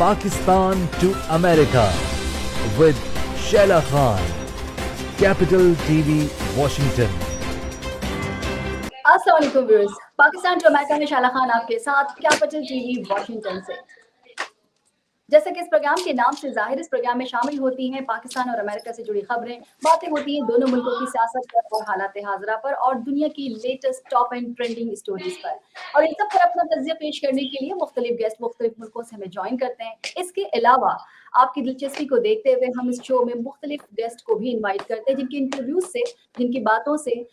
Pakistan to America with Shaila Khan. Capital TV, Washington. अस्सलाम वालेकुम viewers, Pakistan to America में शाला खान आपके साथ कैपिटल टीवी वॉशिंगटन से। जैसे कि इस प्रोग्राम के नाम से जाहिर, इस प्रोग्राम में शामिल होती हैं पाकिस्तान और अमेरिका से जुड़ी खबरें, बातें होती हैं दोनों मुल्कों की सियासत पर और हालात हाज़िरा पर और दुनिया की latest top and trending stories पर। और इन सब पर अपना तज्ज़िया पेश करने के लिए मुख्तलिफ गेस्ट मुख्तलिफ मुल्कों से हमें ज्वाइन करते हैं। इसके अलावा आपकी दिलचस्पी को देखते हुए हम इस शो में मुख्तलिफ गेस्ट को भी इन्वाइट करते हैं, जिनकी इंटरव्यूज से, जिनकी बातों से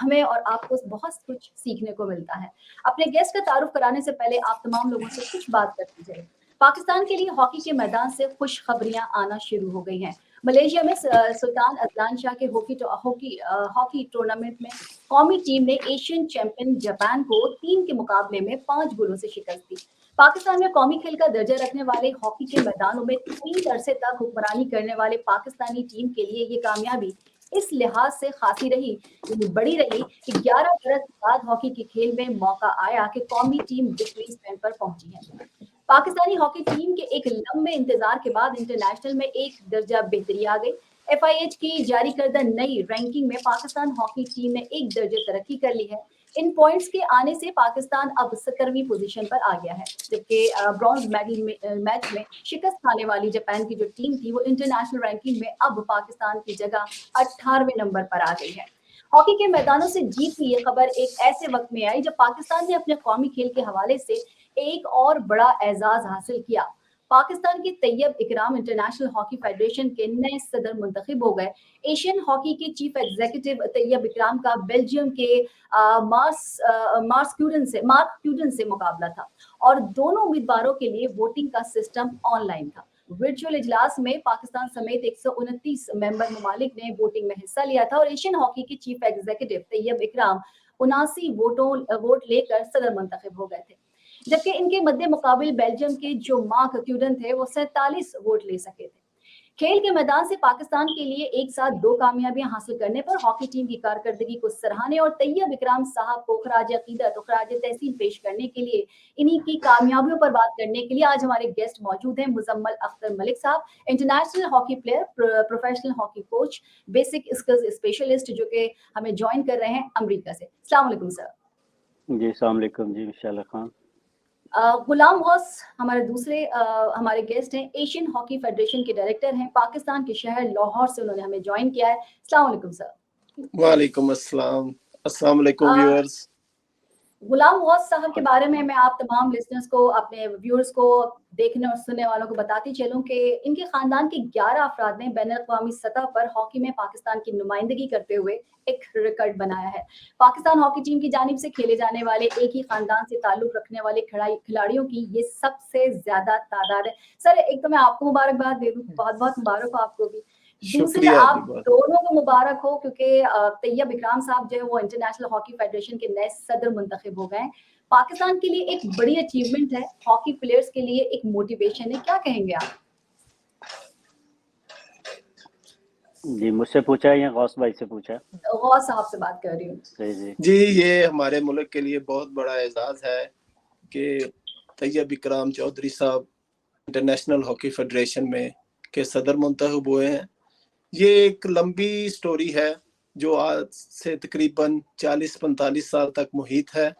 हमें और आपको बहुत कुछ सीखने को मिलता है। अपने गेस्ट का तारुफ कराने से पहले आप तमाम लोगों से कुछ बात करते जाए। पाकिस्तान के लिए हॉकी के मैदान से खुशखबरियां आना शुरू हो गई हैं। मलेशिया में सुल्तान अजलान शाह के हॉकी टूर्नामेंट में कौमी टीम ने एशियन चैंपियन जापान को 3 के मुकाबले में 5 गोलों से शिकस्त दी। पाकिस्तान में कौमी खेल का दर्जा रखने वाले हॉकी के मैदानों में 3 अरसे तक हुक्मरानी करने वाले पाकिस्तानी टीम के लिए ये कामयाबी इस लिहाज से खासी रही, बड़ी रही कि 11 बरस बाद हॉकी के खेल में मौका आया कि कौमी टीम विक्ट्री स्टैंड पर पहुंची है। पाकिस्तानी हॉकी टीम के एक लंबे इंतजार के बाद इंटरनेशनल में एक दर्जा बेहतरी आ गई। FIH की जारी करदा नई रैंकिंग में पाकिस्तान हॉकी टीम ने एक दर्जे तरक्की कर ली है। इन पॉइंट्स के आने से पाकिस्तान अब 17वीं पोजीशन पर आ गया है, जबकि ब्रॉन्ज मेडल मैच में शिकस्त खाने वाली जापान की जो टीम थी वो इंटरनेशनल रैंकिंग में अब पाकिस्तान की जगह 18वें नंबर पर आ गई है। हॉकी के मैदानों से जीत की ये खबर एक ऐसे वक्त में आई जब पाकिस्तान ने अपने कौमी खेल के हवाले से एक और बड़ा एजाज हासिल किया। पाकिस्तान के तैयब इकराम इंटरनेशनल हॉकी फेडरेशन के नए सदर मुंतखब हो गए। एशियन हॉकी के चीफ एग्जीक्यूटिव तैयब इकराम का बेल्जियम के मार्क क्यूडन से मुकाबला था और दोनों उम्मीदवारों के लिए वोटिंग का सिस्टम ऑनलाइन था। वर्चुअल इजलास में पाकिस्तान समेत 129 मेंबर ममालिक ने वोटिंग में हिस्सा लिया था और एशियन हॉकी के चीफ एग्जीक्यूटिव तैयब इकराम 79 वोट लेकर सदर मुंतखब हो गए थे, जबकि इनके मध्य मुकाबिल बेल्जियम के जो मार्क क्यूडन थे वो 47 वोट ले सके थे। खेल के मैदान से पाकिस्तान के लिए एक साथ 2 कामयाबियां हासिल करने पर हॉकी टीम की कारकर्दगी को सराहने और तैयब इकराम साहब को खराज अकीदत और खराज तहसीन पेश करने के लिए, इन्हीं की कामयाबियों पर बात करने के लिए आज हमारे गेस्ट मौजूद हैं। मुजम्मल अख्तर मलिक साहब, international hockey player, professional hockey coach, basic skills specialist, जो कि हमें ज्वाइन कर रहे हैं अमेरिका से। अस्सलाम वालेकुम सर। जी अस्सलाम वालेकुम जी। शाला खान। गुलाम गौस हमारे दूसरे हमारे गेस्ट हैं, एशियन हॉकी फेडरेशन के डायरेक्टर हैं, पाकिस्तान के शहर लाहौर से उन्होंने हमें ज्वाइन किया है। अस्सलाम वालेकुम सर। वालेकुम अस्सलाम। अस्सलाम वालेकुम व्यूअर्स। गुलाम गौस साहब के बारे में मैं आप तमाम लिसनर्स को, अपने व्यूअर्स को, देखने और सुनने वालों को बताती चलूं कि इनके खानदान के 11 अफराद ने बैनुल-अक़वामी सतह पर हॉकी में पाकिस्तान की नुमाइंदगी करते हुए एक रिकॉर्ड बनाया है। पाकिस्तान हॉकी टीम की जानिब से खेले जाने वाले एक ही खानदान से ताल्लुक रखने वाले खिलाड़ियों की ये सबसे ज्यादा तादाद है। सर, एक तो मैं आपको मुबारकबाद दे दूं, बहुत बहुत मुबारक हो आपको भी। दूसरे आप दोनों को मुबारक हो क्योंकि तैयब इकराम साहब जो है वो इंटरनेशनल हॉकी फेडरेशन के नए सदर मुंतखब हो गए। पाकिस्तान के लिए एक बड़ी अचीवमेंट है, हॉकी प्लेयर्स के लिए एक मोटिवेशन है, क्या कहेंगे आप? जी मुझसे पूछा है या गौस भाई से पूछा? गौस साहब से बात कर रही हूँ। जी ये हमारे मुल्क के लिए बहुत बड़ा एजाज है कि तैयब इकराम चौधरी साहब इंटरनेशनल हॉकी फेडरेशन में के सदर मुंतखब हुए हैं। ये एक लंबी स्टोरी है जो आज से तकरीबन 40-45 साल तक मुहित है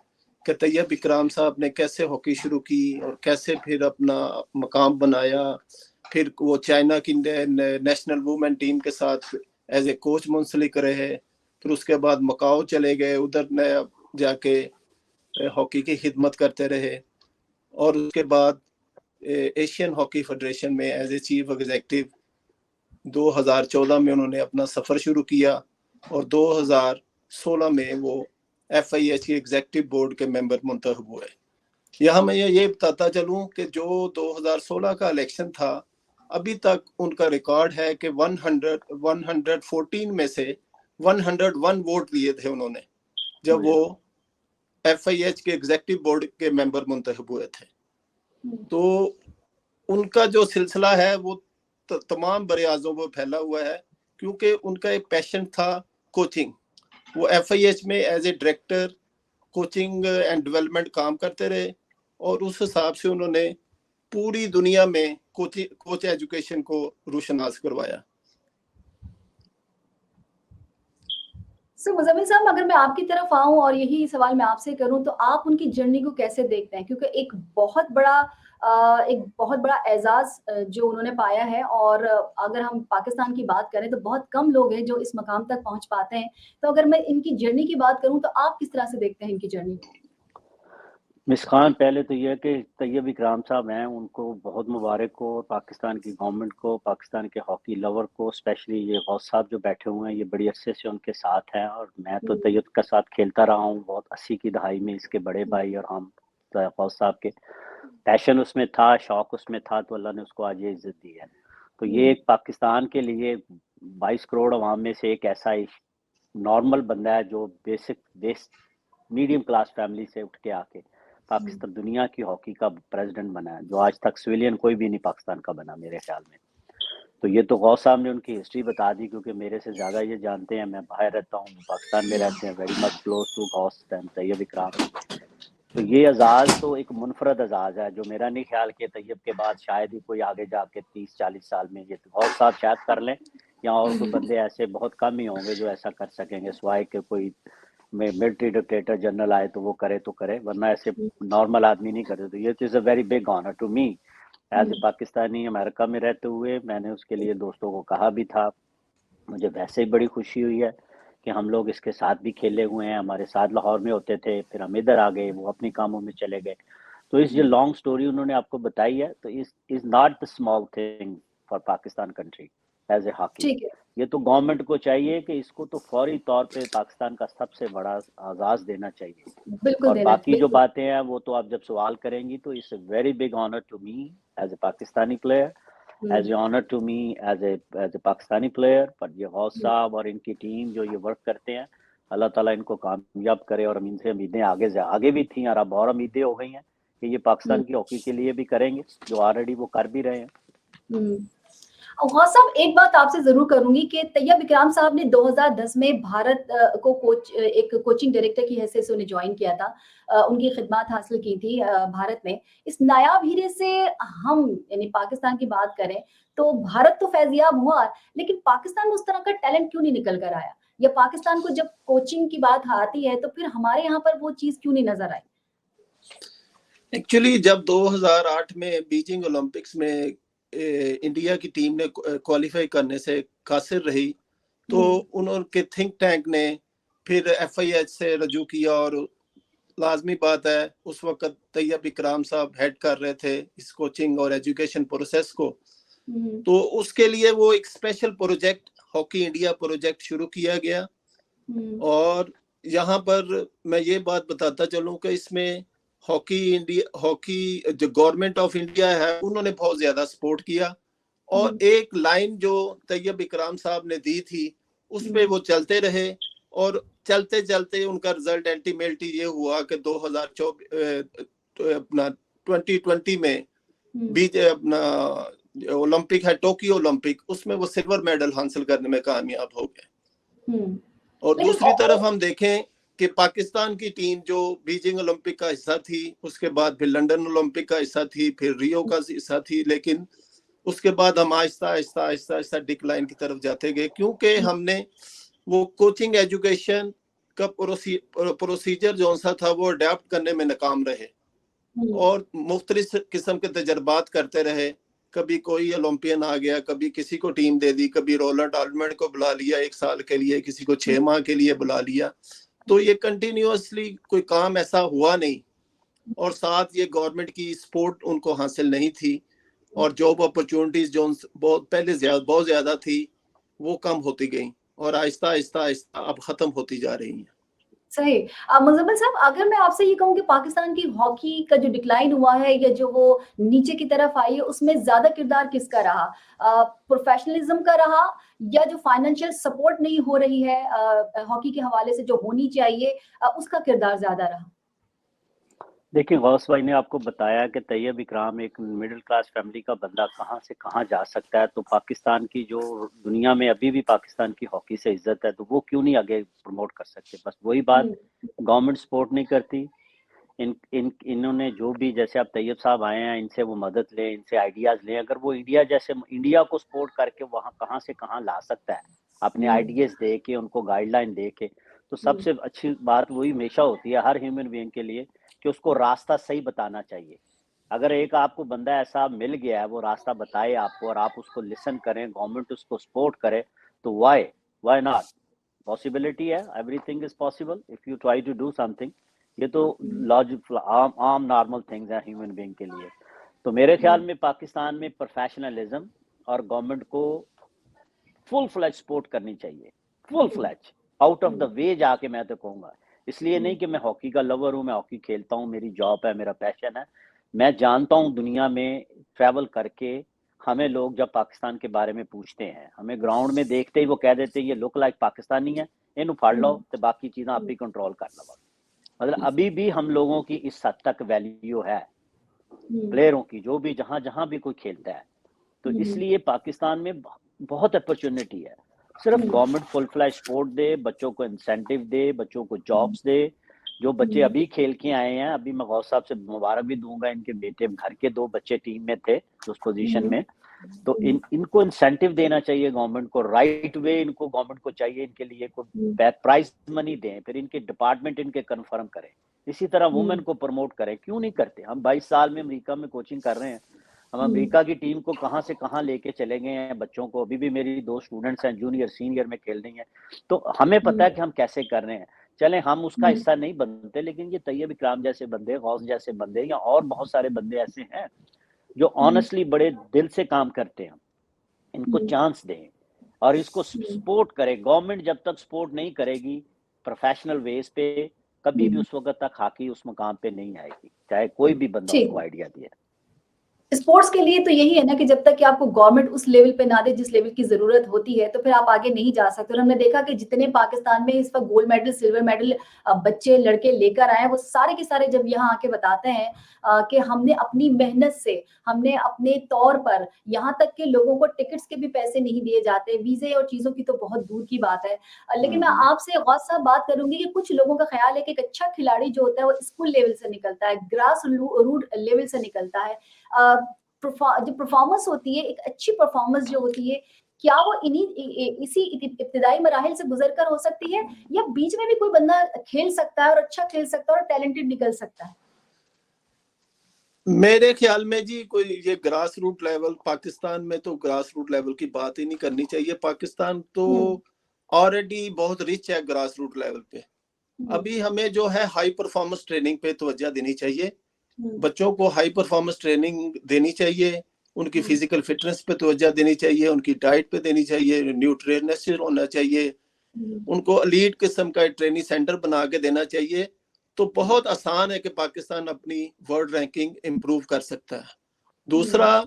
कि तैयब इकराम साहब ने कैसे हॉकी शुरू की और कैसे फिर अपना मकाम बनाया। फिर वो चाइना की नेशनल वुमेन टीम के साथ एज ए कोच मुंसलिक रहे। फिर उसके बाद मकाओ चले गए, उधर न जाके हॉकी की खिदमत करते रहे और उसके बाद एशियन हॉकी फेडरेशन में एज ए चीफ एग्जीक्यूटिव 2014 में उन्होंने अपना सफ़र शुरू किया और 2016 में वो FIH के एग्जीक्यूटिव बोर्ड के मेंबर मुंतखब हुए। यहाँ मैं ये बताता चलूँ कि जो 2016 का इलेक्शन था, अभी तक उनका रिकॉर्ड है कि 114 में से 101 वोट लिए थे उन्होंने जब वो FIH के एग्जीक्यूटिव बोर्ड के मेंबर मुंतखब हुए थे। तो उनका जो सिलसिला है वो तमाम बरे-आज़म में फैला हुआ है क्योंकि उनका एक पैशन था कोचिंग। वो FIH में as a director coaching and development काम करते रहे और उस हिसाब से उन्होंने पूरी दुनिया में कोच एजुकेशन को रोशनास करवाया। मुज़म्मिल साहब, अगर मैं आपकी तरफ आऊं और यही सवाल मैं आपसे करूं तो आप उनकी जर्नी को कैसे देखते हैं, क्योंकि एक बहुत बड़ा एजाज जो उन्होंने पाया है, और अगर हम पाकिस्तान की बात करें तो बहुत कम लोग हैं जो इस मकाम तक पहुंच पाते हैं। तो अगर मैं इनकी जर्नी की बात करूं तो आप किस तरह से देखते हैं इनकी जर्नी को? मिसकान, पहले तो यह कि तैयब इकराम साहब हैं, उनको बहुत मुबारक हो, पाकिस्तान की गवर्नमेंट को, पाकिस्तान के हॉकी लवर को, स्पेशली ये गौस साहब जो बैठे हुए हैं, ये बड़ी अच्छे से उनके साथ हैं। और मैं तो तैयब के साथ खेलता रहा हूँ बहुत, 80 की दहाई में इसके बड़े भाई और हम, तो गौस साहब के पैशन उसमें था, शौक उसमें था, तो अल्लाह ने उसको आज ये इज्जत दी है। तो ये एक पाकिस्तान के लिए 22 करोड़ अवाम में से एक ऐसा नॉर्मल बंदा है जो बेसिक मीडियम क्लास फैमिली से उठ के आके पाकिस्तान दुनिया की हॉकी का प्रेसिडेंट बना है, जो आज तक सिविलियन कोई भी नहीं पाकिस्तान का बना मेरे ख्याल में। तो ये तो गौस साहब ने उनकी हिस्ट्री बता दी, क्योंकि मेरे से ज़्यादा ये जानते हैं, मैं बाहर रहता हूँ, पाकिस्तान में रहते हैं, very much close to Ghaus and Tayyab Ikram. तो ये एजाज़ तो एक मुनफरद एजाज़ है, जो मेरा नहीं ख्याल कि तैयब के बाद शायद ही कोई आगे जाके 30-40 साल में, ये गौस साहब शायद कर लें, या और कोई बंदे ऐसे बहुत कम ही होंगे जो ऐसा कर सकेंगे, सिवाय के कोई मिलिट्री डिक्टेटर जनरल आए तो वो करे तो करे, वरना ऐसे नॉर्मल आदमी नहीं करते। तो ये is a very big honour to me as a Pakistani. America में रहते हुए मैंने उसके लिए दोस्तों को कहा भी था, मुझे वैसे ही बड़ी खुशी हुई है कि हम लोग इसके साथ भी खेले हुए हैं, हमारे साथ लाहौर में होते थे, फिर हम इधर आ गए, वो अपने कामों में चले गए। तो इस जो लॉन्ग स्टोरी उन्होंने आपको बताई है, तो is not the small thing for Pakistan country as a hockey. ठीक है। ये तो गवर्नमेंट को चाहिए कि इसको तो फौरी तौर पे पाकिस्तान का सबसे बड़ा आगाज देना चाहिए। बिल्कुल और देना, बाकी जो बिल्कुल। बातें हैं वो तो आप जब सवाल करेंगी, तो it's a very big honour to me as a Pakistani player, as a honour to me as a Pakistani player. पर ये गौस साहब और इनकी टीम जो ये वर्क करते हैं, अल्लाह ताला इनको कामयाब करे। और इनसे उम्मीदें आगे भी थी और अब और उम्मीदें हो गई हैं कि ये पाकिस्तान की हॉकी के लिए भी करेंगे, जो ऑलरेडी वो कर भी रहे हैं। गौस साहब, एक बात आपसे जरूर करूंगी कि तैयब इकराम साहब ने 2010 में भारत को एक कोचिंग डायरेक्टर की हैसियत से उन्हें ज्वाइन किया था, उनकी खिदमत हासिल की थी भारत में। इस नायाब हीरे से हम यानी पाकिस्तान की बात करें तो भारत तो फैजियाब हुआ, लेकिन पाकिस्तान में उस तरह का टैलेंट क्यों नहीं निकल कर आया, या पाकिस्तान को जब कोचिंग की बात आती है तो फिर हमारे यहाँ पर वो चीज क्यों नहीं नजर आई? एक्चुअली जब 2008 में बीजिंग ओलंपिक्स में इंडिया की टीम ने क्वालिफाई करने से कासिर रही, तो उनके थिंक टैंक ने फिर FIH से रजू किया, और लाजमी बात है उस वक्त तैयब इकराम साहब हेड कर रहे थे इस कोचिंग और एजुकेशन प्रोसेस को। तो उसके लिए वो एक special project, hockey India project शुरू किया गया। और यहाँ पर मैं ये बात बताता चलूं कि इसमें हॉकी जो गवर्नमेंट ऑफ इंडिया है उन्होंने बहुत ज्यादा सपोर्ट किया, और एक लाइन जो तैयब इकराम साहब ने दी थी उस पे वो चलते रहे, और चलते चलते उनका रिजल्ट अल्टीमेटली ये हुआ कि 2020 में बीच अपना ओलंपिक है, टोक्यो ओलंपिक, उसमें वो सिल्वर मेडल हासिल करने में कामयाब हो गए। और दूसरी तरफ हम देखें कि पाकिस्तान की टीम जो बीजिंग ओलंपिक का हिस्सा थी, उसके बाद फिर लंदन ओलंपिक का हिस्सा थी, फिर रियो का हिस्सा थी, लेकिन उसके बाद हम आहिस्ता आहिस्ता डिक्लाइन की तरफ जाते गए, क्योंकि हमने वो कोचिंग एजुकेशन का प्रोसीजर जो सा था वो अडेप्ट करने में नाकाम रहे, और मुख्तलिफ किस्म के तजर्बात करते रहे। कभी कोई ओलंपियन आ गया, कभी किसी को टीम दे दी, कभी रोलर आल्मंड को बुला लिया 1 साल के लिए, किसी को 6 माह के लिए बुला लिया। तो ये कंटिन्यूअसली कोई काम ऐसा हुआ नहीं, और साथ ये गवर्नमेंट की सपोर्ट उनको हासिल नहीं थी, और जॉब अपॉर्चुनिटीज जो बहुत ज्यादा थी वो कम होती गई, और आहिस्ता आहिस्ता अब खत्म होती जा रही है। सही। मुज़म्मिल साहब, अगर मैं आपसे ये कहूँ कि पाकिस्तान की हॉकी का जो डिक्लाइन हुआ है या जो वो नीचे की तरफ आई है, उसमें ज्यादा किरदार किसका रहा? प्रोफेशनलिज्म का रहा, या जो फाइनेंशियल सपोर्ट नहीं हो रही है हॉकी के हवाले से जो होनी चाहिए, उसका किरदार ज्यादा रहा? देखिए, गौस भाई ने आपको बताया कि तैयब इकराम एक मिडिल क्लास फैमिली का बंदा कहाँ से कहाँ जा सकता है। तो पाकिस्तान की जो दुनिया में अभी भी पाकिस्तान की हॉकी से इज्जत है, तो वो क्यों नहीं आगे प्रमोट कर सकते। बस वही बात, गवर्नमेंट सपोर्ट नहीं करती, इन्होंने जो भी, जैसे अब तैयब साहब आए हैं, इनसे वो मदद लें, इनसे आइडियाज लें। अगर वो इंडिया को सपोर्ट करके वहाँ कहाँ से कहाँ ला सकता है, अपने आइडियाज दे के, उनको गाइडलाइन दे के, तो सबसे अच्छी बात वही हमेशा होती है हर ह्यूमन बीइंग के लिए कि उसको रास्ता सही बताना चाहिए। अगर एक आपको बंदा ऐसा मिल गया है, वो रास्ता बताए आपको और आप उसको लिसन करें, गवर्नमेंट उसको सपोर्ट करे, तो वाई नॉट? पॉसिबिलिटी है, everything is possible if you try to do something. ये तो लॉजिक आम नॉर्मल थिंग्स हैं ह्यूमन बीइंग के लिए। तो मेरे ख्याल में पाकिस्तान में प्रोफेशनलिज्म और गवर्नमेंट को फुल फ्लैज सपोर्ट करनी चाहिए, full fledge out of the way जाके। मैं तो कहूँगा, इसलिए नहीं कि मैं हॉकी का लवर हूँ, मैं हॉकी खेलता हूँ, मेरी जॉब है, मेरा पैशन है। मैं जानता हूँ दुनिया में ट्रैवल करके हमें लोग जब पाकिस्तान के बारे में पूछते हैं, हमें ग्राउंड में देखते ही वो कह देते हैं ये लुक लाइक पाकिस्तानी है, इन्हू फाड़ लो तो बाकी चीज़ें आप ही कंट्रोल कर लो। मतलब अभी भी हम लोगों की इस हद तक वैल्यू है प्लेयरों की, जो भी जहां जहां भी कोई खेलता है। तो इसलिए पाकिस्तान में बहुत अपॉर्चुनिटी है। सिर्फ गवर्नमेंट फुल फ्लैश सपोर्ट दे, बच्चों को इंसेंटिव दे, बच्चों को जॉब्स दे। जो बच्चे अभी खेल के आए हैं, अभी मैं गौस साहब से मुबारक भी दूंगा, इनके बेटे घर के 2 बच्चे टीम में थे उस पोजीशन में। तो इनको इंसेंटिव देना चाहिए गवर्नमेंट को, राइट वे इनको गवर्नमेंट को चाहिए, इनके लिए को प्राइज मनी दें, फिर इनके डिपार्टमेंट इनके कंफर्म करें। इसी तरह वुमेन को प्रमोट करें, क्यों नहीं करते? हम 22 साल में अमेरिका में कोचिंग कर रहे हैं, हम अमेरिका की टीम को कहां से कहां लेके चले गए हैं बच्चों को। अभी भी मेरी 2 स्टूडेंट्स हैं, जूनियर सीनियर में खेल रही हैं। तो हमें पता है कि हम कैसे कर रहे हैं। चले हम उसका हिस्सा नहीं बनते, लेकिन ये तैयब इकराम जैसे बंदे, गौस जैसे बंदे, या और बहुत सारे बंदे ऐसे हैं जो ऑनेस्टली बड़े दिल से काम करते हैं। इनको चांस दें और इसको सपोर्ट करें। गवर्नमेंट जब तक सपोर्ट नहीं करेगी प्रोफेशनल वेज पे, कभी भी उस वक्त तक हॉकी उस मुकाम पे नहीं आएगी, चाहे कोई भी बंदा उसको आइडिया दिए। स्पोर्ट्स के लिए तो यही है ना कि जब तक कि आपको गवर्नमेंट उस लेवल पे ना दे जिस लेवल की जरूरत होती है, तो फिर आप आगे नहीं जा सकते। और हमने देखा कि जितने पाकिस्तान में इस वक्त गोल्ड मेडल, सिल्वर मेडल बच्चे लड़के लेकर आए, वो सारे के सारे जब यहाँ आके बताते हैं कि हमने अपनी मेहनत से, हमने अपने तौर पर, यहाँ तक के लोगों को टिकट्स के भी पैसे नहीं दिए जाते, वीजे और चीजों की तो बहुत दूर की बात है। लेकिन मैं आपसे गौस साहब बात करूंगी कि कुछ लोगों का ख्याल है कि एक अच्छा खिलाड़ी जो होता है वो स्कूल लेवल से निकलता है, ग्रास रूट लेवल से निकलता है। जो परफॉर्मेंस होती है, एक अच्छी परफॉर्मेंस जो होती है, क्या वो इसी इब्तिदाई मराहिल से गुजरकर हो सकती है, या बीच में भी कोई बंदा खेल सकता है और अच्छा खेल सकता है और टैलेंटेड निकल सकता है? मेरे ख्याल में जी कोई ये ग्रास रूट लेवल, पाकिस्तान में तो ग्रास रूट लेवल की बात ही नहीं करनी चाहिए। पाकिस्तान तो ऑलरेडी बहुत रिच है ग्रास रूट लेवल पे। अभी हमें जो है हाई परफॉर्मेंस ट्रेनिंग पे तवज्जो देनी चाहिए, बच्चों को हाई परफॉर्मेंस ट्रेनिंग देनी चाहिए, उनकी फिजिकल फिटनेस पे तवज्जो देनी चाहिए, उनकी डाइट पे देनी चाहिए, न्यूट्रिशनिस्ट होना चाहिए, उनको एलीट किस्म का ट्रेनिंग सेंटर बना के देना चाहिए। तो बहुत आसान है कि पाकिस्तान अपनी वर्ल्ड रैंकिंग इंप्रूव कर सकता है। दूसरा,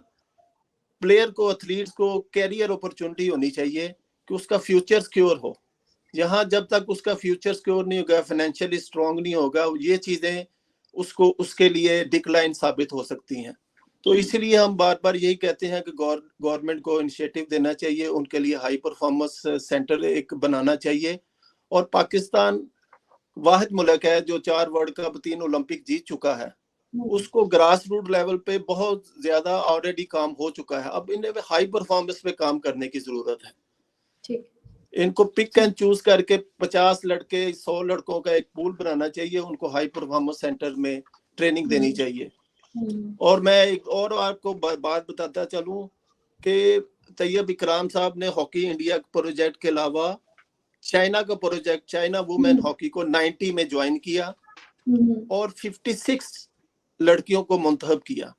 प्लेयर को, एथलीट्स को कैरियर अपॉर्चुनिटी होनी चाहिए कि उसका फ्यूचर सिक्योर हो। यहाँ जब तक उसका फ्यूचर सिक्योर नहीं होगा, फाइनेंशियली स्ट्रांग नहीं होगा, ये चीजें उसको, उसके लिए डिक्लाइन साबित हो सकती हैं। तो इसलिए हम बार बार यही कहते हैं कि गवर्नमेंट को इनिशिएटिव देना चाहिए, उनके लिए हाई परफॉर्मेंस सेंटर एक बनाना चाहिए। और पाकिस्तान वाहिद मुल्क है जो 4 वर्ल्ड कप, 3 ओलंपिक जीत चुका है। उसको ग्रास रूट लेवल पे बहुत ज्यादा ऑलरेडी काम हो चुका है। अब इन्हें हाई परफॉर्मेंस पे काम करने की जरूरत है। ठीक, इनको पिक एंड चूज करके 50 लड़के, 100 लड़कों का एक पूल बनाना चाहिए, उनको हाई परफॉर्मेंस सेंटर में ट्रेनिंग देनी चाहिए। और मैं एक और आपको बात बताता चलूं कि तैयब इकराम साहब ने हॉकी इंडिया प्रोजेक्ट के अलावा चाइना का प्रोजेक्ट, चाइना वुमेन हॉकी को 90 में ज्वाइन किया और 56 लड़कियों को मुंतखब किया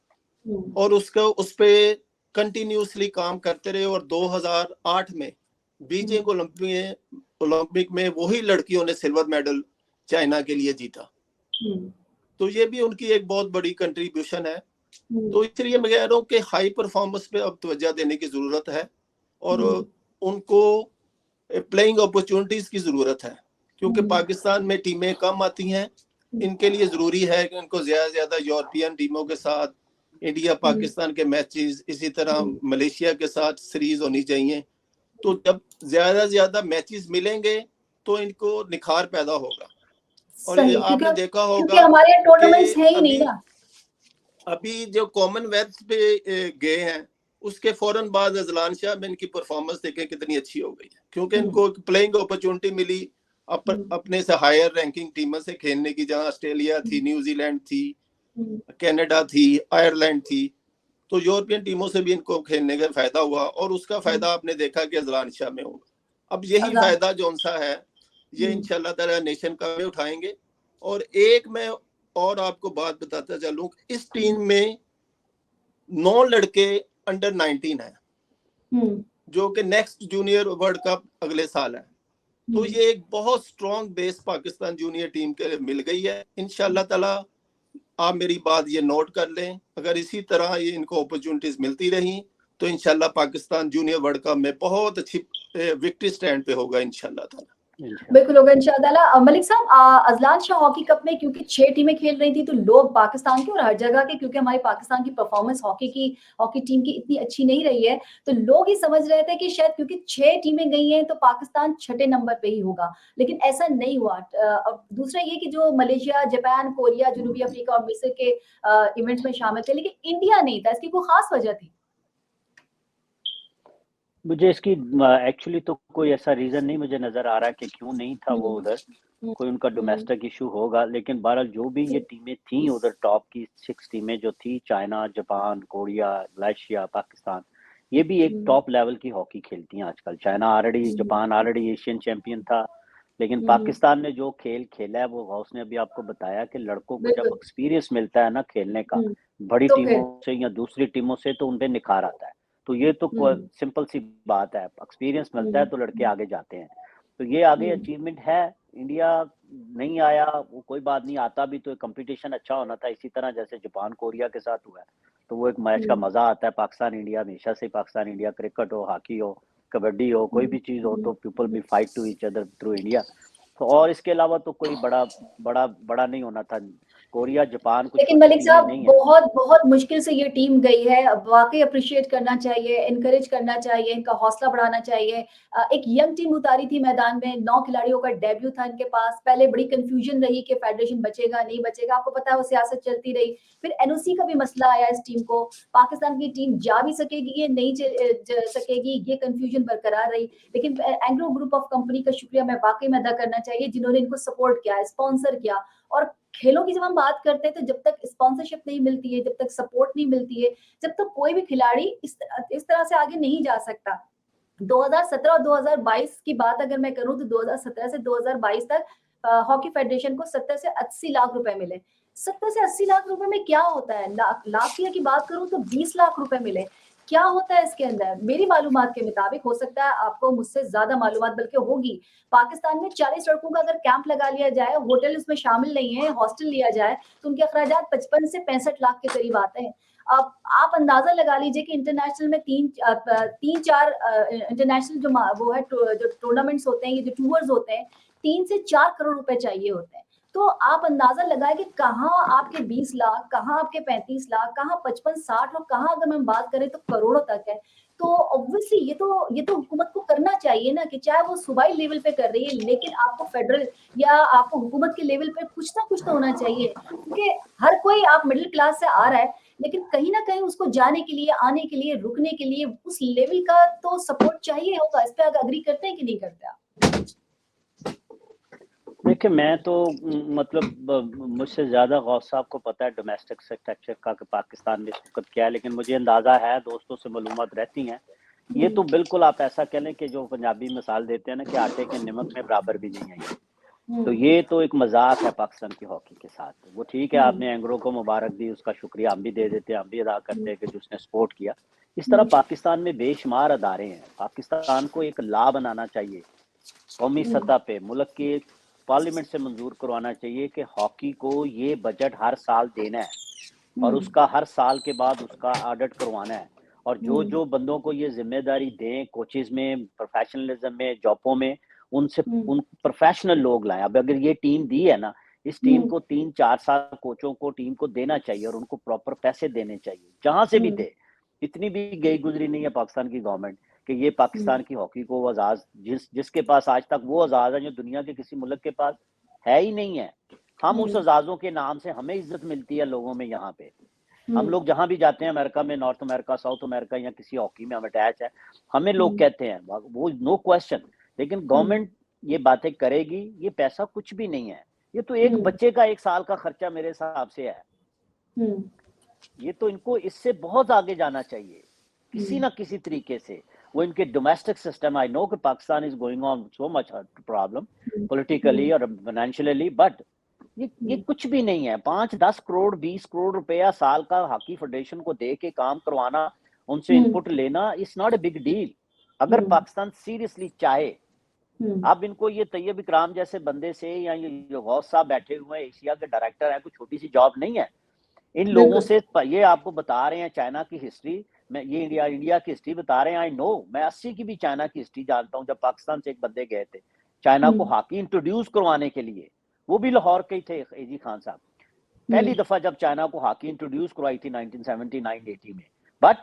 और उस पे कंटिन्यूसली काम करते रहे। और 2008 में बीजिंग ओलंपिक में वही लड़कियों ने सिल्वर मेडल चाइना के लिए जीता। तो ये भी उनकी एक बहुत बड़ी कंट्रीब्यूशन है। तो इसलिए मैं कह रहा हूँ कि हाई परफॉर्मेंस पे अब तवज्जो देने की जरूरत है और उनको प्लेइंग अपॉर्चुनिटीज की जरूरत है, क्योंकि पाकिस्तान में टीमें कम आती हैं। इनके लिए जरूरी है कि इनको ज्यादा से ज्यादा यूरोपियन टीमों के साथ इंडिया पाकिस्तान के मैचेस, इसी तरह मलेशिया के साथ सीरीज होनी चाहिए। तो जब ज्यादा से ज्यादा मैचेस मिलेंगे तो इनको निखार पैदा होगा। और ये सही, आपने देखा क्योंकि होगा हमारे यहाँ टूर्नामेंट्स कि है ही नहीं ना। अभी जो कॉमनवेल्थ पे गए हैं उसके फौरन बाद अजलान शाह में इनकी परफॉर्मेंस देखें कितनी अच्छी हो गई है, क्योंकि इनको प्लेइंग अपॉर्चुनिटी मिली अपने से हायर रैंकिंग टीमों से खेलने की, जहां ऑस्ट्रेलिया थी, न्यूजीलैंड थी, कनाडा थी, आयरलैंड थी, तो यूरोपियन टीमों से भी इनको खेलने का फायदा हुआ और उसका फायदा आपने देखा कि अजलान शाह में होगा। अब यही अजलान फायदा जो सा है ये इंशाल्लाह ताला नेशन कप में उठाएंगे। और एक मैं और आपको बात बताता चलूं, इस टीम में 9 लड़के अंडर 19 है जो कि नेक्स्ट जूनियर वर्ल्ड कप अगले साल है। तो ये एक बहुत strong base Pakistan junior team के लिए मिल गई है। इंशाल्लाह ताला आप मेरी बात ये नोट कर लें, अगर इसी तरह ये इनको अपॉर्चुनिटीज मिलती रही तो इंशाल्लाह पाकिस्तान जूनियर वर्ल्ड कप में बहुत अच्छी विक्ट्री स्टैंड पे होगा इंशाल्लाह ताला। बिल्कुल होगा इंशाअल्लाह। मलिक साहब, अजलान शाह हॉकी कप में क्योंकि 6 टीमें खेल रही थी तो लोग पाकिस्तान के और हर जगह के, क्योंकि हमारी पाकिस्तान की परफॉर्मेंस हॉकी टीम की इतनी अच्छी नहीं रही है, तो लोग ही समझ रहे थे कि शायद क्योंकि 6 टीमें गई हैं तो पाकिस्तान 6ठे नंबर पे ही होगा, लेकिन ऐसा नहीं हुआ। अब दूसरा ये कि जो मलेशिया, जापान, कोरिया, जनूबी अफ्रीका और मिस्र के इवेंट्स में शामिल थे, लेकिन इंडिया नहीं था। इसकी कोई खास वजह थी? मुझे इसकी एक्चुअली तो कोई ऐसा रीजन नहीं मुझे नजर आ रहा कि क्यों नहीं था वो उधर, कोई उनका डोमेस्टिक इशू होगा। लेकिन बहरहाल जो भी ये टीमें थी उधर, टॉप की 6 टीमें जो थी, China, Japan, Korea, Malaysia, Pakistan, ये भी एक टॉप लेवल की हॉकी खेलती हैं आजकल। China already, Japan already Asian champion था, लेकिन पाकिस्तान ने जो खेल खेला है वो हाउस ने अभी आपको बताया कि लड़कों को जब एक्सपीरियंस मिलता है ना खेलने का बड़ी तो टीमों से या दूसरी टीमों से, तो उनपे निखार आता है। तो ये तो सिंपल सी बात है, एक्सपीरियंस मिलता है तो लड़के आगे जाते हैं। तो ये आगे अचीवमेंट है। इंडिया नहीं आया वो कोई बात नहीं, आता भी तो कंपटीशन अच्छा होना था, इसी तरह जैसे जापान कोरिया के साथ हुआ है, तो वो एक मैच का मजा आता है। पाकिस्तान इंडिया हमेशा से, पाकिस्तान इंडिया क्रिकेट हो, हॉकी हो, कबड्डी हो, कोई भी चीज हो, तो पीपल भी fight to each other through India. तो और इसके अलावा तो कोई बड़ा नहीं होना था। कोरिया, जापान कुछ लेकिन मलिक टीमें साहब, नहीं है। बहुत बहुत मुश्किल से ये टीम गई है। अब वाकई अप्रिशिएट करना चाहिए, एनकरेज करना चाहिए, इनका हौसला बढ़ाना चाहिए। एक यंग टीम उतारी थी मैदान में, 9 खिलाड़ियों का डेब्यू था इनके पास। पहले बड़ी कंफ्यूजन रही कि फेडरेशन बचेगा नहीं बचेगा, आपको पता है वो सियासत चलती रही। फिर एनओसी का भी मसला आया इस टीम को, पाकिस्तान की टीम जा भी सकेगी ये नहीं सकेगी, ये कंफ्यूजन बरकरार रही। लेकिन एंग्रो ग्रुप ऑफ कंपनी का शुक्रिया मैं वाकई में अदा करना चाहिए, जिन्होंने इनको सपोर्ट किया, स्पॉन्सर किया। और खेलों की जब हम बात करते हैं तो जब तक स्पॉन्सरशिप नहीं मिलती है, जब तक सपोर्ट नहीं मिलती है, जब तक कोई भी खिलाड़ी इस तरह से आगे नहीं जा सकता। 2017 और 2022 की बात अगर मैं करूं तो 2017 से 2022 तक हॉकी फेडरेशन को 70 से 80 लाख रुपए मिले। 70 से 80 लाख रुपए में क्या होता है? लास्ट ईयर की बात करूं तो 20 लाख रुपए मिले। क्या होता है इसके अंदर? मेरी मालूमात के मुताबिक, हो सकता है आपको मुझसे ज्यादा मालूमात बल्कि होगी, पाकिस्तान में 40 लड़कों का अगर कैंप लगा लिया जाए, होटल उसमें शामिल नहीं है, हॉस्टल लिया जाए, तो उनके अखराजात 55 से 65 लाख के करीब आते हैं। अब आप अंदाजा लगा लीजिए कि इंटरनेशनल में 3-4 इंटरनेशनल जो वो है जो टूर्नामेंट्स होते हैं, ये जो टूर्स होते हैं, 3 से 4 करोड़ रुपए चाहिए होते हैं। तो आप अंदाजा लगाए कि कहाँ आपके 20 लाख, कहाँ आपके 35 लाख, कहाँ 55-60 और कहाँ अगर हम बात करें तो करोड़ों तक है। तो ऑब्वियसली ये तो हुकूमत को करना चाहिए ना, कि चाहे वो सूबाई लेवल पे कर रही है, लेकिन आपको फेडरल या आपको हुकूमत के लेवल पे कुछ ना कुछ तो होना चाहिए, क्योंकि हर कोई आप मिडिल क्लास से आ रहा है, लेकिन कहीं ना कहीं उसको जाने के लिए, आने के लिए, रुकने के लिए उस लेवल का तो सपोर्ट चाहिए होगा। इस पे अग्री करते हैं कि नहीं करते आप? देखिए, मैं तो मतलब मुझसे ज़्यादा गौस साहब को पता है डोमेस्टिक स्ट्रक्चर का कि पाकिस्तान में इस वक्त क्या है, लेकिन मुझे अंदाज़ा है, दोस्तों से मालूमात रहती हैं। ये तो बिल्कुल आप ऐसा कह लें कि जो पंजाबी मिसाल देते हैं ना कि आटे के नमक में बराबर भी नहीं है। तो ये तो एक मजाक है पाकिस्तान की हॉकी के साथ। वो ठीक है, आपने एंग्रो को मुबारक दी, उसका शुक्रिया हम भी दे देते हैं, हम भी अदा करते हैं कि जिसने सपोर्ट किया। इस तरह पाकिस्तान में बेशुमार अदारे हैं। पाकिस्तान को एक लॉ बनाना चाहिए कौमी सतह पे, मुल्क के पार्लियामेंट से मंजूर करवाना चाहिए कि हॉकी को ये बजट हर साल देना है और उसका हर साल के बाद उसका ऑडिट करवाना है। और जो जो बंदों को ये जिम्मेदारी दें, कोचेज में, प्रोफेशनलिज्म में, जॉबों में, उनसे उन प्रोफेशनल लोग लाएं। अब अगर ये टीम दी है ना, इस टीम को 3-4 साल कोचों को टीम को देना चाहिए और उनको प्रॉपर पैसे देने चाहिए, जहां से भी दे। इतनी भी गई गुजरी नहीं है पाकिस्तान की गवर्नमेंट कि ये पाकिस्तान की हॉकी को आजाद, जिसके पास आज तक वो आजाद है जो दुनिया के किसी मुल्क के पास है ही नहीं है। हम उस एजाजों के नाम से हमें इज्जत मिलती है लोगों में यहाँ पे। हम लोग जहां भी जाते हैं अमेरिका में, नॉर्थ अमेरिका, साउथ अमेरिका या किसी हॉकी में हम अटैच है, हमें लोग कहते हैं वो नो क्वेश्चन। लेकिन गवर्नमेंट ये बातें करेगी, ये पैसा कुछ भी नहीं है, ये तो एक बच्चे का 1 साल का खर्चा मेरे हिसाब से है। ये तो इनको इससे बहुत आगे जाना चाहिए किसी ना किसी तरीके से। वो इनके डोमेस्टिक सिस्टम, आई नो कि Pakistan is going on so much problem politically और फाइनेंशियली, बट ये कुछ भी नहीं है। 5-10 करोड़ 20 करोड़ रुपया साल का हॉकी फेडरेशन को दे के काम करवाना, उनसे इनपुट लेना, is not a big deal. अगर पाकिस्तान सीरियसली चाहे, अब इनको ये तैयब इकराम जैसे बंदे से, या ये जो गौस साहब बैठे हुए हैं एशिया के डायरेक्टर है, कोई छोटी सी जॉब नहीं है। इन लोगों से ये आपको बता रहे हैं चाइना की हिस्ट्री, मैं ये इंडिया की हिस्ट्री बता रहे हैं। आई नो, मैं 80 की भी चाइना की हिस्ट्री जानता हूँ। जब पाकिस्तान से एक बंदे गए थे चाइना को हॉकी इंट्रोड्यूस करवाने के लिए, वो भी लाहौर के ही थे, एजी खान साहब। पहली दफा जब चाइना को हॉकी इंट्रोड्यूस करवाई थी 1979-80 में। बट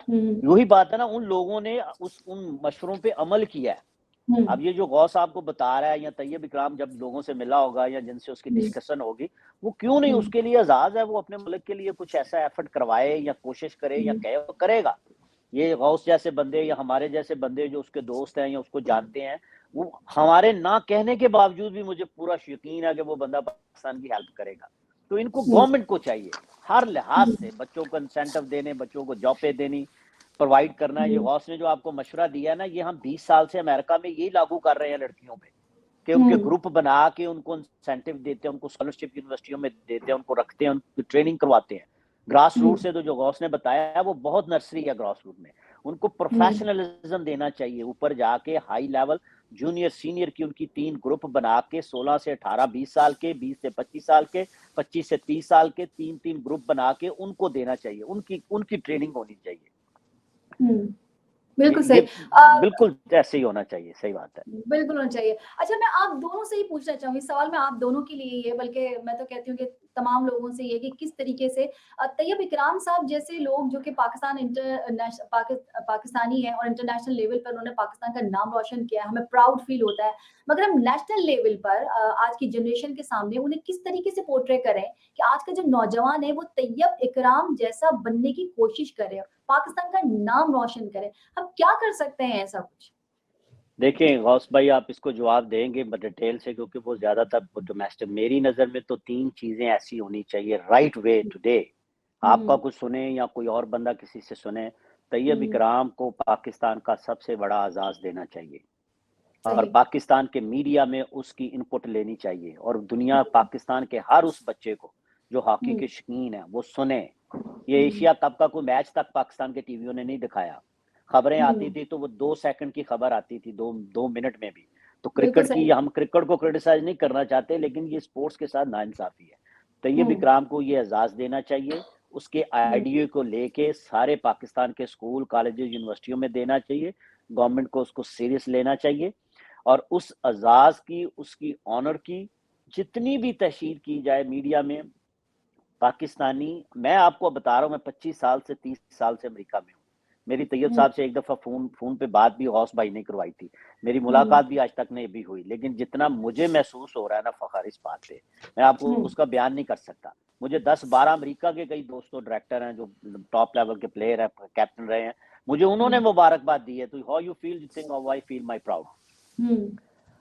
वही बात है ना, उन लोगों ने उन मशवरों पे अमल किया है। अब ये जो गौस साहब को बता रहा है, या तैयब इकराम जब लोगों से मिला होगा या जिनसे उसकी डिस्कशन होगी, वो क्यों नहीं, उसके लिए आजाद है, वो अपने मुल्क के लिए कुछ ऐसा एफर्ट करवाए या कोशिश करे या करेगा। ये गौस जैसे बंदे या हमारे जैसे बंदे जो उसके दोस्त हैं या उसको जानते हैं, वो हमारे ना कहने के बावजूद भी मुझे पूरा यकीन है कि वो बंदा पाकिस्तान की हेल्प करेगा। तो इनको गवर्नमेंट को चाहिए हर लिहाज से बच्चों को इंसेंटिव देने, बच्चों को जॉबें देनी, प्रोवाइड करना। ये गौस ने जो आपको मशवरा दिया है ना, ये हम 20 साल से अमेरिका में यही लागू कर रहे हैं लड़कियों पे, कि उनके ग्रुप बना के उनको इंसेंटिव देते हैं, उनको स्कॉलरशिप यूनिवर्सिटियों में देते हैं, उनको रखते हैं, उनको ट्रेनिंग करवाते हैं। ग्रास रूट से तो जो गौस ने बताया है वो बहुत नर्सरी है ग्रास रूट में। उनको प्रोफेशनलिज्म देना चाहिए, ऊपर जाके हाई लेवल जूनियर सीनियर की उनकी 3 ग्रुप बना के 16 से 18 20 साल के, 20 से 25 साल के, 25 से 30 साल के 3-3 ग्रुप बना के उनको देना चाहिए, उनकी ट्रेनिंग होनी चाहिए। बिल्कुल सही, बिल्कुल ऐसे ही होना चाहिए, सही बात है, बिल्कुल होना चाहिए। अच्छा, मैं आप दोनों से ही पूछना चाहूंगी, सवाल मैं आप दोनों के लिए ही है, बल्कि मैं तो कहती हूँ कि तमाम लोगों से ये कि किस तरीके से तैयब इकराम साहब जैसे लोग जो कि पाकिस्तानी है और इंटरनेशनल लेवल पर उन्होंने पाकिस्तान का नाम रोशन किया है, हमें प्राउड फील होता है, मगर हम नेशनल लेवल पर आज की जनरेशन के सामने उन्हें किस तरीके से पोर्ट्रे करें कि आज का जो नौजवान है वो तैयब इकराम जैसा बनने की कोशिश करे, पाकिस्तान का नाम रोशन करे। हम क्या कर सकते हैं ऐसा कुछ? देखिए गौस भाई, आप इसको जवाब देंगे डिटेल से, क्योंकि वो ज्यादातर डोमेस्टिक। मेरी नजर में तो 3 चीजें ऐसी होनी चाहिए राइट वे टुडे। आपका कुछ सुने या कोई और बंदा किसी से सुने, तैयब इकराम को पाकिस्तान का सबसे बड़ा आजाद देना चाहिए, और पाकिस्तान के मीडिया में उसकी इनपुट लेनी चाहिए, और दुनिया पाकिस्तान के हर उस बच्चे को जो हॉकी के शौकीन है वो सुने। ये एशिया कप का कोई मैच तक पाकिस्तान के टीवियों ने नहीं दिखाया। खबरें आती थी तो वो 2 सेकंड की खबर आती थी, 2 मिनट में भी। तो क्रिकेट की, हम क्रिकेट को क्रिटिसाइज नहीं करना चाहते, लेकिन ये स्पोर्ट्स के साथ नाइंसाफी है। तैयब इकराम को ये एजाज देना चाहिए, उसके आइडिया को लेके सारे पाकिस्तान के स्कूल, कॉलेजेस, यूनिवर्सिटियों में देना चाहिए। गवर्नमेंट को उसको सीरियस लेना चाहिए, और उस एजाज की, उसकी ऑनर की जितनी भी तशहीर की जाए मीडिया में। पाकिस्तानी, मैं आपको बता रहा हूँ, मैं 25 साल से 30 साल से अमेरिका में हूँ। मेरी तैयब साहब से एक दफा फोन पे बात भी गौस भाई ने करवाई थी, मेरी मुलाकात भी आज तक नहीं भी हुई, लेकिन जितना मुझे महसूस हो रहा है ना फखर इस बात पे, मैं आपको उसका बयान नहीं कर सकता। मुझे 10-12 अमेरिका के कई दोस्तों, डायरेक्टर हैं जो टॉप लेवल के प्लेयर हैं, कैप्टन रहे हैं, मुझे उन्होंने मुबारकबाद दी है। तो how you feel, you think how I feel my proud.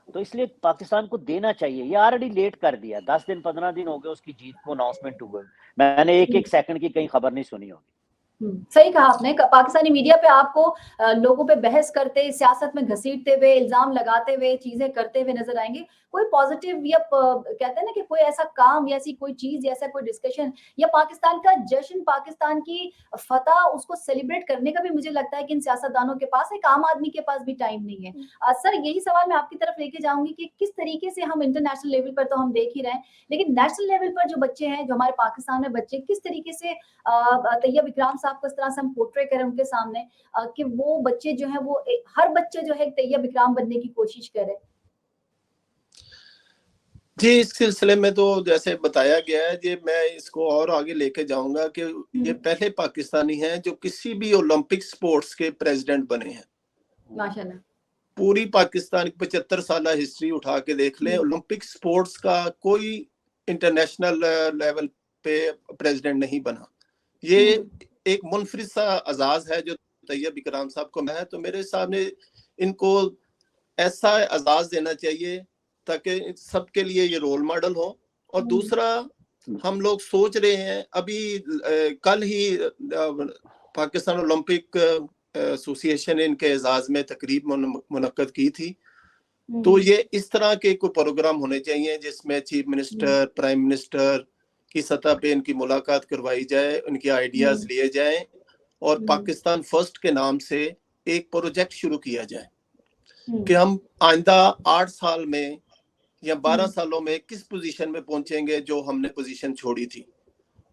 तो इसलिए पाकिस्तान को देना चाहिए। ये ऑलरेडी लेट कर दिया, 10 दिन 15 दिन हो गए उसकी जीत को अनाउंसमेंट हुए, मैंने एक सेकंड की कहीं खबर नहीं सुनी होगी। सही कहा आपने। पाकिस्तानी मीडिया पे आपको लोगों पे बहस करते, सियासत में घसीटते हुए, इल्जाम लगाते हुए, चीजें करते हुए नजर आएंगे। कोई पॉजिटिव या कहते हैं ना कि कोई ऐसा काम या ऐसी कोई चीज, ऐसा कोई डिस्कशन या पाकिस्तान का जश्न, पाकिस्तान की फतह, उसको सेलिब्रेट करने का भी मुझे लगता है कि इन सियासतदानों के पास, एक आम आदमी के पास भी टाइम नहीं है। सर, यही सवाल मैं आपकी तरफ लेके जाऊंगी कि किस तरीके से हम इंटरनेशनल लेवल पर तो हम देख ही रहे हैं, लेकिन नेशनल लेवल पर जो बच्चे हैं, जो हमारे पाकिस्तान में बच्चे, किस तरीके से तैयब इकराम साहब को इस तरह से हम पोर्ट्रे करें उनके सामने कि वो बच्चे जो है, वो हर बच्चे जो है तैयब इकराम बनने की कोशिश करे। जी, इस सिलसिले में तो जैसे बताया गया है, ये मैं इसको और आगे लेके जाऊंगा कि ये पहले पाकिस्तानी हैं जो किसी भी ओलंपिक स्पोर्ट्स के प्रेसिडेंट बने हैं। माशाल्लाह। पूरी पाकिस्तान की 75 साल हिस्ट्री उठा के देख लें, ओलंपिक स्पोर्ट्स का कोई इंटरनेशनल लेवल पे प्रेसिडेंट नहीं बना। ये एक मुनफरिद सा एजाज है जो तैयब इकराम साहब को मैं है, तो मेरे सामने इनको ऐसा एजाज देना चाहिए ताकि सबके लिए ये रोल मॉडल हो। और दूसरा, हम लोग सोच रहे हैं अभी कल ही पाकिस्तान ओलंपिक एसोसिएशन ने इनके एजाज में तकरीब मुनक्कद की थी, तो ये इस तरह के कोई प्रोग्राम होने चाहिए जिसमें चीफ मिनिस्टर, प्राइम मिनिस्टर की सतह पे इनकी मुलाकात करवाई जाए, उनके आइडियाज लिए जाएं और पाकिस्तान फर्स्ट के नाम से एक प्रोजेक्ट शुरू किया जाए कि हम आइंदा 8 साल में या 12 सालों में किस पोजीशन में पहुंचेंगे जो हमने पोजीशन छोड़ी थी।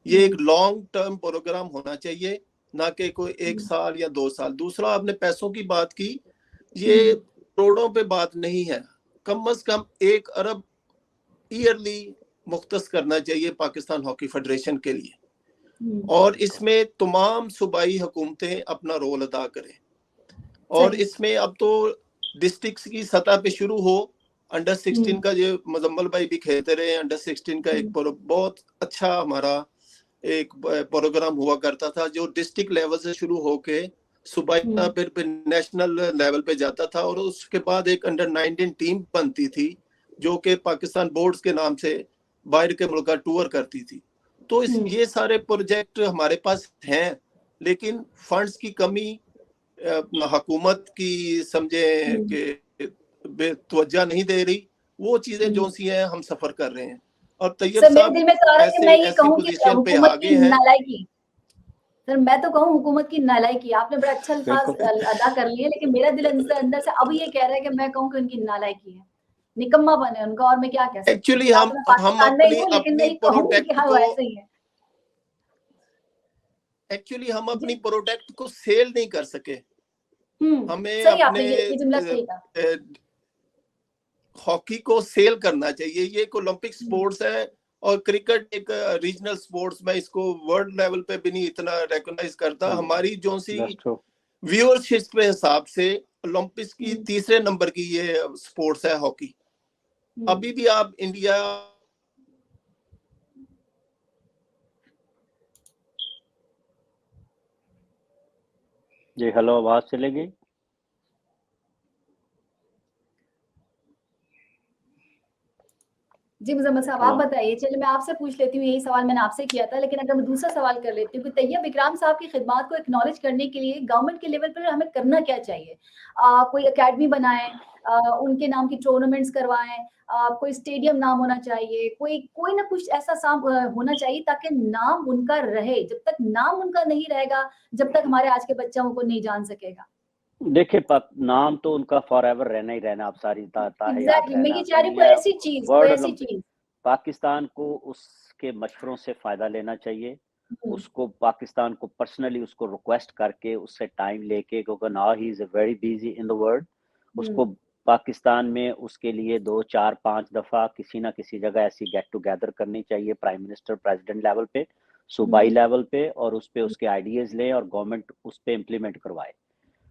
ये एक लॉन्ग टर्म प्रोग्राम होना चाहिए, ना कि कोई 1 साल या 2 साल। दूसरा, आपने पैसों की बात की, ये करोड़ों पे बात नहीं है, कम से कम 1 अरब ईयरली मुख्तस करना चाहिए पाकिस्तान हॉकी फेडरेशन के लिए, और इसमें तमाम सूबाई हुकूमतें अपना रोल अदा करें। और इसमें अब तो डिस्ट्रिक्ट की सतह पे शुरू हो, अंडर 16 का जो मुजम्मल भाई भी खेलते रहे, अंडर 16 का एक बहुत अच्छा हमारा एक प्रोग्राम हुआ करता था जो डिस्ट्रिक्ट लेवल से शुरू होके सूबाई फिर नेशनल लेवल पे जाता था, और उसके बाद एक अंडर 19 टीम बनती थी जो कि पाकिस्तान बोर्ड्स के नाम से बाहर के मुल्क टूर करती थी। तो ये सारे प्रोजेक्ट हमारे पास हैं, लेकिन फंड्स की कमी, हुकूमत की समझे कि तवज्जो नहीं दे रही, वो चीजें जो सी हैं हम सफर कर रहे हैं। और तैयब साहब ऐसी पोजीशन पे आगे हैं। सर मैं तो कहूँ हुकूमत की नालायकी, आपने बड़ा अच्छा अल्फाज अदा कर लिए, लेकिन मेरा दिल अंदर से अब ये कह रहा है कि मैं कहूँ कि उनकी नालायकी है, निकम्मापन है उनका, और मैं क्या कह सकती हूँ। एक्चुअली हम अपनी प्रोडक्ट को सेल नहीं कर सके। हमें अपने हॉकी को सेल करना चाहिए। ये एक ओलंपिक स्पोर्ट्स है और क्रिकेट एक रीजनल स्पोर्ट्स, में इसको वर्ल्ड लेवल पे भी नहीं इतना रिकॉग्नाइज करता। हमारी जो सी व्यूअरशिप के हिसाब से ओलंपिक्स की 3रे नंबर की ये स्पोर्ट्स है हॉकी। अभी भी आप इंडिया जी, हेलो, आवाज चलेगी? जी मुजम्मल साहब आप बताइए। चलिए मैं आपसे पूछ लेती हूँ, यही सवाल मैंने आपसे किया था, लेकिन अगर मैं दूसरा सवाल कर लेती हूँ कि तैयब इकराम साहब की खिदमात को एक्नॉलेज करने के लिए गवर्नमेंट के लेवल पर हमें करना क्या चाहिए? कोई एकेडमी बनाएं, उनके नाम की टूर्नामेंट्स करवाएं, कोई स्टेडियम नाम होना चाहिए, कोई ना कुछ ऐसा होना चाहिए ताकि नाम उनका रहे। जब तक नाम उनका नहीं रहेगा, जब तक हमारे आज के बच्चों को नहीं जान सकेगा। देखिए, नाम तो उनका फॉरएवर रहना ही रहना। आप सारी पाकिस्तान को उसके मशवरों से फायदा लेना चाहिए। उसको पाकिस्तान को पर्सनली उसको रिक्वेस्ट करके उससे टाइम लेके, क्योंकि now he is very busy in the world, उसको पाकिस्तान में उसके लिए 2, 4, 5 दफा किसी ना किसी जगह ऐसी गेट टुगेदर करनी चाहिए, प्राइम मिनिस्टर प्रेसिडेंट लेवल पे, सूबाई लेवल पे, और उस पे उसके आइडियाज ले और गवर्नमेंट उस पे इम्प्लीमेंट करवाए।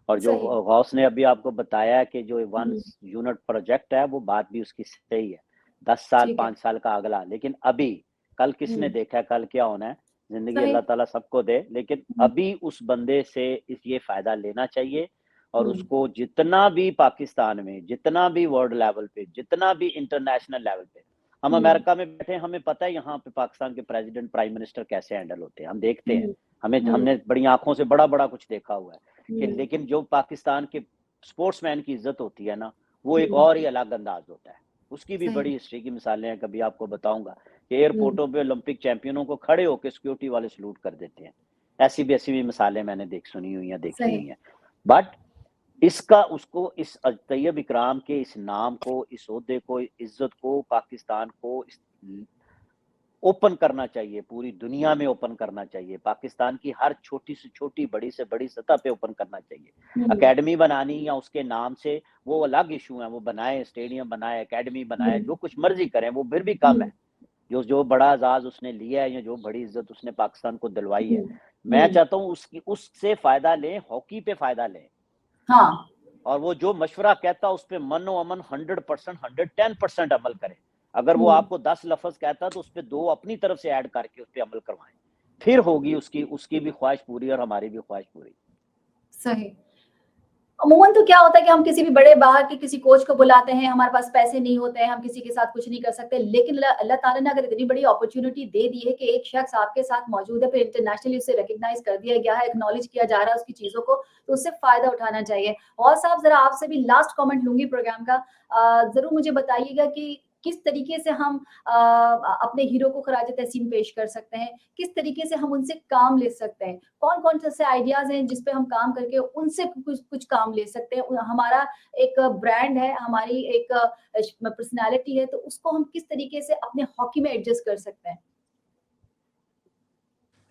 और जो गौस ने अभी आपको बताया कि जो 1 यूनिट प्रोजेक्ट है, वो बात भी उसकी सही है। 10 साल 5 साल का अगला, लेकिन अभी कल किसने देखा कल क्या होना है? जिंदगी अल्लाह ताला सबको दे, लेकिन अभी उस बंदे से ये फायदा लेना चाहिए। और उसको जितना भी पाकिस्तान में, जितना भी वर्ल्ड लेवल पे, जितना भी इंटरनेशनल लेवल पे, हम अमेरिका में बैठे, हमें पता है यहाँ पे पाकिस्तान के प्रेसिडेंट, प्राइम मिनिस्टर कैसे हैंडल होते हैं, हम देखते हैं। हमने बड़ी आंखों से बड़ा कुछ देखा हुआ है कि, लेकिन जो पाकिस्तान के स्पोर्ट्समैन की इज्जत होती है ना, वो एक और ही अलग अंदाज होता है। उसकी भी बड़ी हिस्ट्री की मिसालें हैं, कभी आपको बताऊंगा कि एयरपोर्टों पे ओलंपिक चैंपियनों को खड़े होकर सिक्योरिटी वाले सलूट कर देते हैं। ऐसी भी मिसालें मैंने देखी हुई हैं। बट इसका उसको, इस तैयब इकराम के इस नाम को, इस ओहदे को, इज्जत को, पाकिस्तान को ओपन करना चाहिए, पूरी दुनिया में ओपन करना चाहिए। पाकिस्तान की हर छोटी से छोटी, बड़ी से बड़ी सतह पे ओपन करना चाहिए। एकेडमी बनानी या उसके नाम से, वो अलग इशू है, वो बनाए, स्टेडियम बनाए, एकेडमी बनाए, जो कुछ मर्जी करें, वो फिर भी कम है। जो बड़ा एजाज उसने लिया है या जो बड़ी इज्जत उसने पाकिस्तान को दिलवाई है, मैं चाहता हूँ उससे फायदा लें, हॉकी पे फायदा लें। और वो जो मशवरा कहता उस पर मनो अमन 100% 110% अमल करे। अगर वो आपको 10 लफ्ज कहता तो उस पर 2 अपनी तरफ से ऐड करके उस पर अमल करवाएं, फिर होगी उसकी भी ख्वाहिश पूरी और हमारी भी ख्वाहिश पूरी। सही। अमूमन तो क्या होता है कि हम किसी भी बड़े बाहर के किसी कोच को बुलाते हैं, हमारे पास पैसे नहीं होते हैं, हम किसी के साथ कुछ नहीं कर सकते, लेकिन अल्लाह ताला ने अगर इतनी बड़ी अपॉर्चुनिटी दे दी है कि एक शख्स आपके साथ मौजूद है, फिर इंटरनेशनली उसे रिकॉग्नाइज कर दिया गया है, एक्नॉलेज किया जा रहा है उसकी चीजों को, तो उससे फायदा उठाना चाहिए। और साहब जरा आपसे भी लास्ट कमेंट लूंगी प्रोग्राम का, जरूर मुझे बताइएगा कि किस तरीके से हम अपने हीरो को खराज तहसीन पेश कर सकते हैं, किस तरीके से हम उनसे काम ले सकते हैं, कौन कौन से आइडियाज हैं जिस पे हम काम करके उनसे कुछ कुछ काम ले सकते हैं। हमारा एक ब्रांड है, हमारी एक पर्सनालिटी है, तो उसको हम किस तरीके से अपने हॉकी में एडजस्ट कर सकते हैं।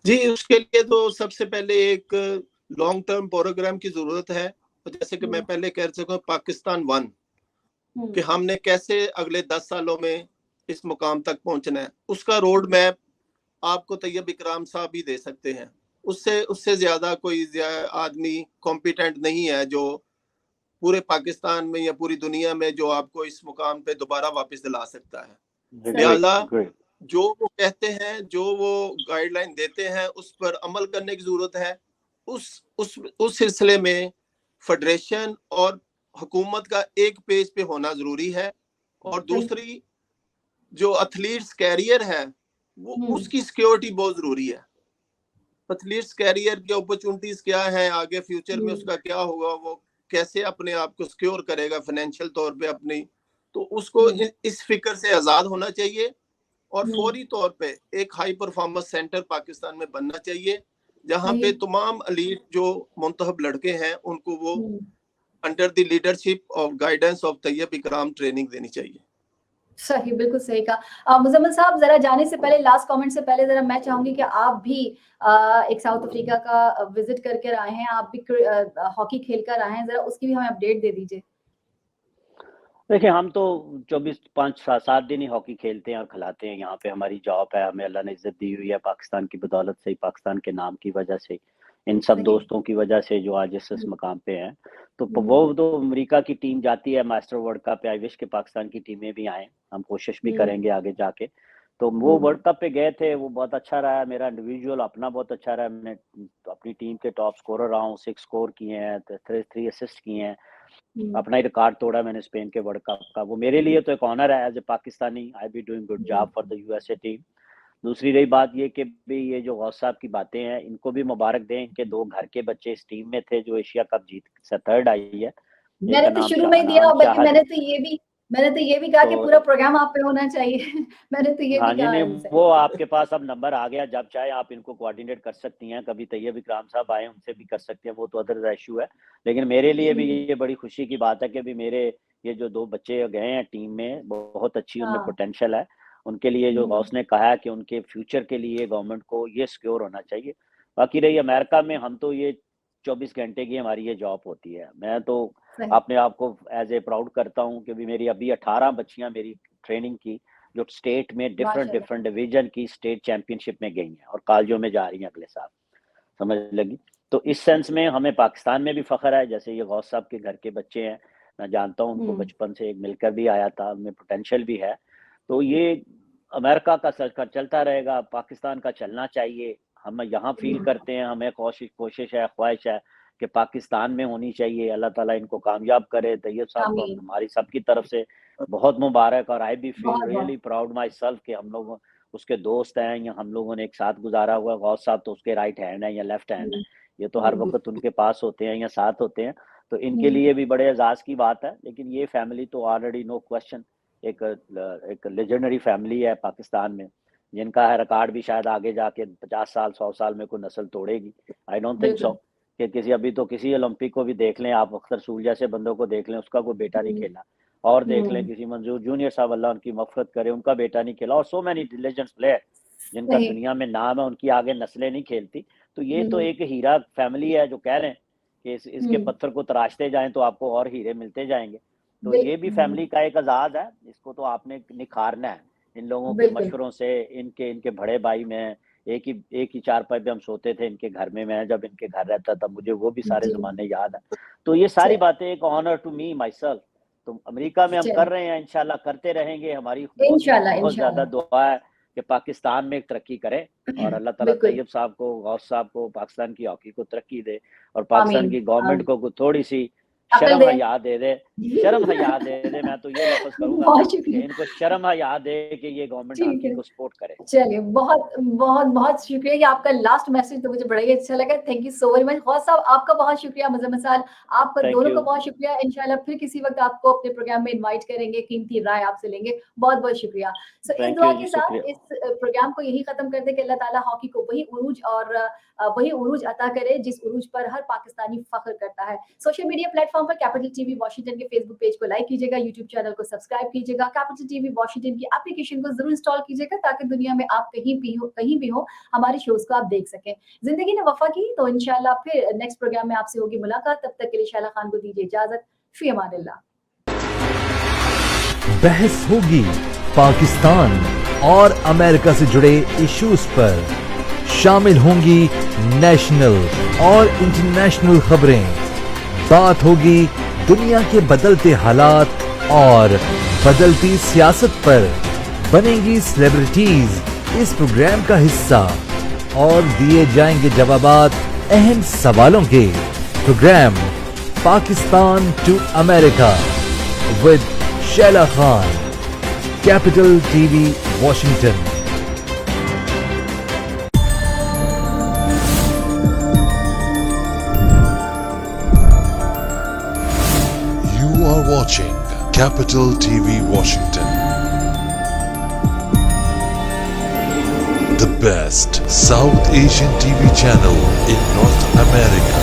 जी, उसके लिए तो सबसे पहले एक लॉन्ग टर्म प्रोग्राम की जरूरत है। जैसे कि मैं पहले कह सकूं पाकिस्तान 1 कि हमने कैसे अगले 10 सालों में इस मुकाम तक पहुंचना है, उसका रोड मैप आपको तैयब इकराम साहब ही दे सकते हैं। उससे ज्यादा कोई आदमी कॉम्पिटेंट नहीं है जो पूरे पाकिस्तान में या पूरी दुनिया में जो आपको इस मुकाम पे दोबारा वापस दिला सकता है। लिहाजा जो वो कहते हैं, जो वो गाइडलाइन देते हैं, उस पर अमल करने की जरूरत है। उस सिलसिले में फेडरेशन और हुकूमत का एक पेज पे होना जरूरी है। और दूसरी जो एथलीट्स कैरियर है वो उसकी सिक्योरिटी बहुत जरूरी है। एथलीट्स कैरियर की अपॉर्चुनिटीज क्या है, आगे फ्यूचर में उसका क्या होगा, वो कैसे अपने आप को सिक्योर करेगा फाइनेंशियल तौर पे अपनी, तो उसको इस फिक्र से आजाद होना चाहिए। और फौरी तौर पे एक हाई परफॉर्मेंस सेंटर पाकिस्तान में बनना चाहिए जहां पे तमाम एलीट जो मुंतखब लड़के हैं उनको वो under the leadership of guidance of Tayyab Ikram training देनी चाहिए। सही, बिल्कुल सही कहा। मुजम्मिल साहब जरा जाने से पहले, लास्ट कमेंट से पहले जरा मैं चाहूंगी कि आप भी एक साउथ अफ्रीका का विजिट करके आए हैं, आप भी हॉकी खेल कर आए हैं, जरा उसकी भी हमें अपडेट दे दीजिए। देखिए, हम तो 5-7 दिन ही हॉकी खेलते हैं और खिलाते हैं। यहाँ पे हमारी जॉब है, हमें अल्लाह ने इज्जत दी हुई है पाकिस्तान की बदौलत से ही, पाकिस्तान के नाम की वजह से, इन सब दोस्तों की वजह से जो आज इस मकाम पे हैं। तो वो तो अमेरिका की टीम जाती है मास्टर वर्ल्ड कप पे, आई विश के पाकिस्तान की टीमें भी आए, हम कोशिश भी करेंगे आगे जाके। तो वो वर्ल्ड कप पे गए थे, वो बहुत अच्छा रहा। मेरा इंडिविजुअल अपना बहुत अच्छा रहा, मैं अपनी टीम के टॉप स्कोरर रहा हूँ, 6 स्कोर किए हैं, 3 असिस्ट किए हैं, अपना ही रिकॉर्ड तोड़ा मैंने स्पेन के वर्ल्ड कप का। वो मेरे लिए तो एक ऑनर है as a Pakistani, I be doing good job for the USA team. दूसरी रही बात ये कि भी ये जो गौस साहब की बातें हैं, इनको भी मुबारक दें, इनके 2 घर के बच्चे इस टीम में थे जो एशिया कप जीत से 3rd आई है। मैंने तो शुरू में दिया, बल्कि मैंने तो ये भी कहा कि पूरा प्रोग्राम आप पे होना चाहिए। मैंने तो ये भी कहा है उनसे। वो आपके पास अब नंबर आ गया, जब चाहे आप इनको कोऑर्डिनेट कर सकती हैं। कभी तैयब इकराम साहब आए, उनसे भी कर सकते हैं, वो तो अदर इशू है। लेकिन मेरे लिए भी ये बड़ी खुशी की बात है कि भी मेरे ये जो 2 बच्चे गए हैं टीम में, बहुत अच्छी उनमें पोटेंशियल है। उनके लिए जो गौस ने कहा है कि उनके फ्यूचर के लिए गवर्नमेंट को ये सिक्योर होना चाहिए। बाकी रही अमेरिका में, हम तो ये 24 घंटे की हमारी ये जॉब होती है। मैं तो अपने आप को एज ए प्राउड करता हूँ कि भी मेरी अभी 18 बच्चियां मेरी ट्रेनिंग की जो स्टेट में डिफरेंट डिवीजन की स्टेट चैंपियनशिप में गई हैं और कॉलेजों में जा रही हैं अगले साल, समझ लगी। तो इस सेंस में हमें पाकिस्तान में भी फख्र है। जैसे ये गौस साहब के घर के बच्चे हैं, मैं जानता हूँ उनको बचपन से, एक मिलकर भी आया था, उनमें पोटेंशियल भी है। तो ये अमेरिका का सर्कल चलता रहेगा, पाकिस्तान का चलना चाहिए। हम यहाँ फील करते हैं, हमें कोशिश है, ख्वाहिश है कि पाकिस्तान में होनी चाहिए। अल्लाह ताला इनको कामयाब करे। तैयब साहब को हमारी सबकी तरफ से बहुत मुबारक। और I be feel really proud myself कि हम लोग उसके दोस्त हैं, या हम लोगों ने एक साथ गुजारा हुआ। गौस साहब तो उसके राइट हैंड है या लेफ्ट हैंड है, ये तो हर वक्त उनके पास होते हैं या साथ होते हैं। तो इनके लिए भी बड़े एजाज की बात है। लेकिन ये फैमिली तो ऑलरेडी नो क्वेश्चन एक लेजेंडरी फैमिली है पाकिस्तान में, जिनका है रिकॉर्ड भी शायद आगे जाके 50 साल 100 साल में कोई नस्ल तोड़ेगी। आई डोंट थिंक सो कि किसी, अभी तो किसी ओलंपिक को भी देख लें आप, अख्तर सूल जैसे बंदों को देख लें, उसका कोई बेटा नहीं खेला। और देख लें किसी मंजूर जूनियर साहब, अल्लाह उनकी मग़फ़िरत करे, उनका बेटा नहीं खेला। और सो मैनी लेजेंड्स प्लेयर जिनका दुनिया में नाम है, उनकी आगे नस्लें नहीं खेलती। तो ये तो एक हीरा फैमिली है जो कह रहे हैं कि इसके पत्थर को तराशते जाएं तो आपको और हीरे मिलते जाएंगे। तो ये भी फैमिली का एक एजाज है, इसको तो आपने निखारना है इन लोगों के मशवरों से। इनके बड़े भाई में एक ही चारपाई पे हम सोते थे इनके घर में, मैं जब इनके घर रहता था मुझे वो भी सारे जी। ज़माने याद हैं। तो ये सारी चलिए, बातें एक honour to me myself. तो अमेरिका में हम कर चलिए। रहे हैं, इंशाल्लाह करते रहेंगे। हमारी बहुत इंशाल्लाह, बहुत ज़्यादा इंशाल्लाह। दुआ है कि पाकिस्तान में तरक्की करे और अल्लाह ताला बिल्कुल, तैयब साहब को, गौस साहब को, पाकिस्तान की हॉकी को तरक्की दे और आमीन, पाकिस्तान की गवर्नमेंट आमीन। को थोड़ी-सी अक्ल शर्म दे। हया दे दे। शर्म हया दे दे, मैं तो ये लफ़्ज़ करूँगा बहुत कि शुक्रिया। इनको शर्म हया दे कि ये गवर्नमेंट ठीक हॉकी है। को सपोर्ट करे। चलिए, बहुत बहुत बहुत शुक्रिया। ये आपका लास्ट मैसेज तो मुझे बड़ा ही अच्छा लगा। Thank you so very much. Ghaus साहब आपका बहुत शुक्रिया, मुज़म्मिल साहब आप थैंक दोनों यू। का बहुत शुक्रिया। इंशाल्लाह फिर किसी वक़्त आपको अपने प्रोग्राम में इनवाइट करेंगे, कीमती राय आपसे लेंगे। बहुत-बहुत शुक्रिया। सो इस थैंक दुआ यू जी, के शुक्रिया। साथ इस प्रोग्राम को यही ख़त्म करते हैं कि अल्लाह ताला हॉकी को वही उरूज अता करे जिस उरूज पर हर पाकिस्तानी फ़ख्र करता है। सोशल मीडिया प्लेटफ़ॉर्म पर कैपिटल टीवी वॉशिंगटन के फेसबुक पेज को लाइक कीजिएगा, यूट्यूब चैनल को सब्सक्राइब कीजिएगा, कैपिटल टीवी वॉशिंगटन की एप्लीकेशन को ज़रूर इंस्टॉल कीजिएगा ताकि दुनिया में आप कहीं भी हो हमारे शोज़ को आप देख सकें। ज़िंदगी ने वफ़ा की तो इंशाल्लाह फिर नेक्स्ट प्रोग्राम में आपसे होगी मुलाकात। तब तक के लिए शैला खान को दीजिए इजाज़त। फ़ी अमानिल्लाह। बहस होगी पाकिस्तान और अमेरिका से जुड़े इश्यूज पर। शामिल होंगी नेशनल और इंटरनेशनल खबरें। बात होगी दुनिया के बदलते हालात और बदलती सियासत पर। बनेंगी सेलिब्रिटीज इस प्रोग्राम का हिस्सा और दिए जाएंगे जवाबात अहम सवालों के। Programme Pakistan to America with Shaila Khan, capital TV Washington. You are watching Capital TV Washington, the best South Asian TV channel in North America.